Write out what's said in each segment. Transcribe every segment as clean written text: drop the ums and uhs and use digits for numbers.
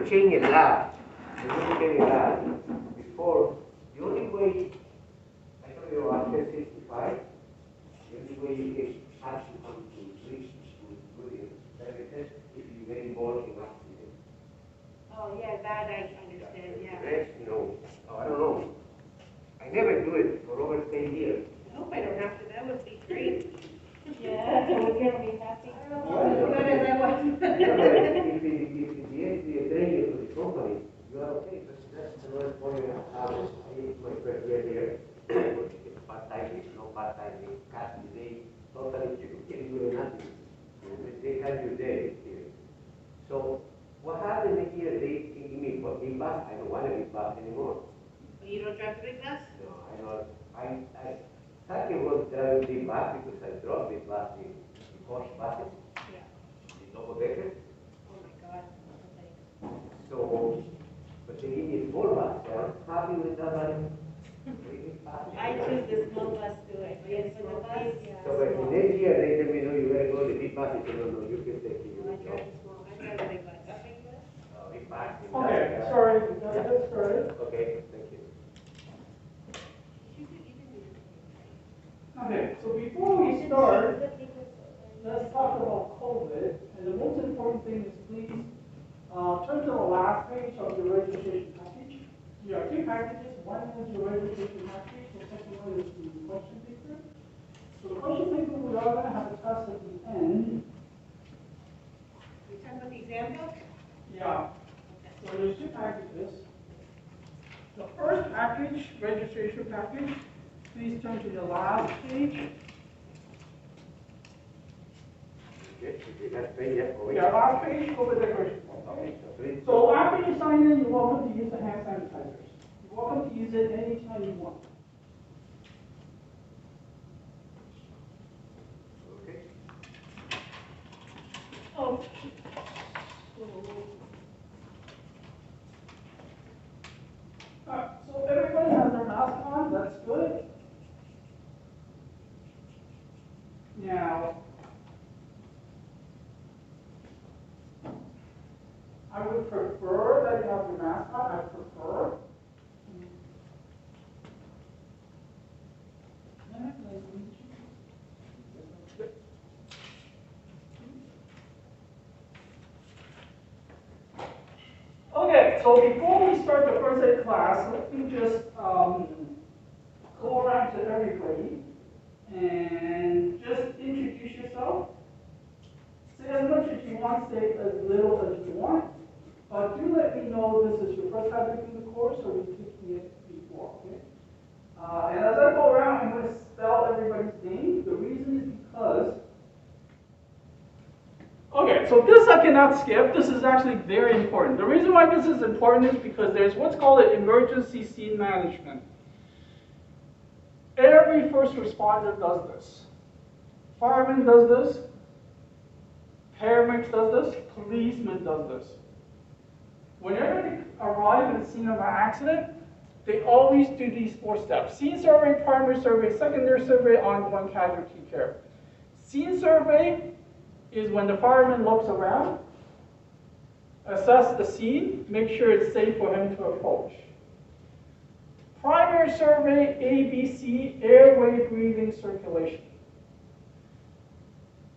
to change a lot. You're going to change a lot. Before, the only way, I know you're after 65, the only way you can have to come to reach to do it, that is if you get involved in accident. Oh, yeah, that I understand, yeah. The rest, no. Oh, I don't know. I never do it for over 10 years. I hope I don't have to, that would be great. Yeah, so we're gonna be happy. I don't know, as good as I was. If in the end you train you to the company, you are okay. That's another point I have. I used my first year here. Part-time, no part-time, cut the day, totally you can't do nothing. They have you there here. So what happened here, they give me for big bus. I don't want a big bus anymore. You don't drive the big bus? No, I don't. I started was driving big bus because I drove big bus in Porsche buses. Yeah. The double decker. Oh my God. Okay. So, but they give me small bus. They are happy with that one. I choose the small bus too. I Yeah, think small the bus, bus, yeah. So, but the next year they tell me, no, you gotta go to the big bus. I said, no, you can take it. I drive the small, I drive the big bus. Big bus. Okay, sorry, let's get started. Okay, thank you. Okay, so before we start, let's talk about COVID. And the most important thing is please turn to the last page of your registration package. You have two packages. One is your registration package. The second one is the question paper. So the question paper, we are going to have a test at the end. You talking about the exam book? Yeah. So there's two packages. The first package, registration package, please turn to the last page. That's pay, yeah, go Yeah, last page, over the question. Okay, so please. So after you sign in, you're welcome to use the hand sanitizers. You're welcome to use it anytime you want. Okay. Oh. So everybody has their mask on, that's good. Now, I would prefer that you have your mask on, I prefer. Okay, so before we start the first aid class, let me just go around to everybody and just introduce yourself. Say as much as you want, say as little as you want. But do let me know this is your first time taking the course or you've taken it before, okay? And as I go around, I'm going to spell everybody's name. The reason is because okay, so this I cannot skip. This is actually very important. The reason why this is important is because there's what's called an emergency scene management. Every first responder does this. Fireman does this. Paramedic does this. Policeman does this. Whenever they arrive at the scene of an accident, they always do these 4 steps. Scene survey, primary survey, secondary survey, ongoing casualty care. Scene survey is when the fireman looks around, assess the scene, make sure it's safe for him to approach. Primary survey, ABC, airway, breathing, circulation.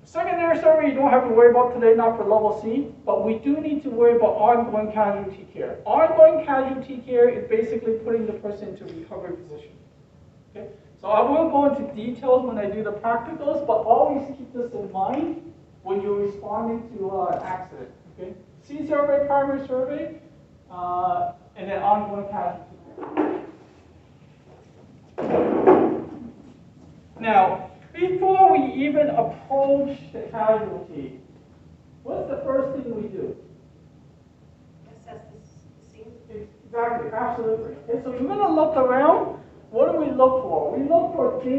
Secondary survey, you don't have to worry about today, not for level C, but we do need to worry about ongoing casualty care. Ongoing casualty care is basically putting the person into recovery position. Okay? So I will go into details when I do the practicals, but always keep this in mind when you're responding to an accident. Okay? Scene survey, primary survey, and then ongoing casualty care. Now, before we even approach the casualty, what's the first thing we do? Assess the scene. Exactly, absolutely. Okay, so you're going to look around. What do we look for? We look for things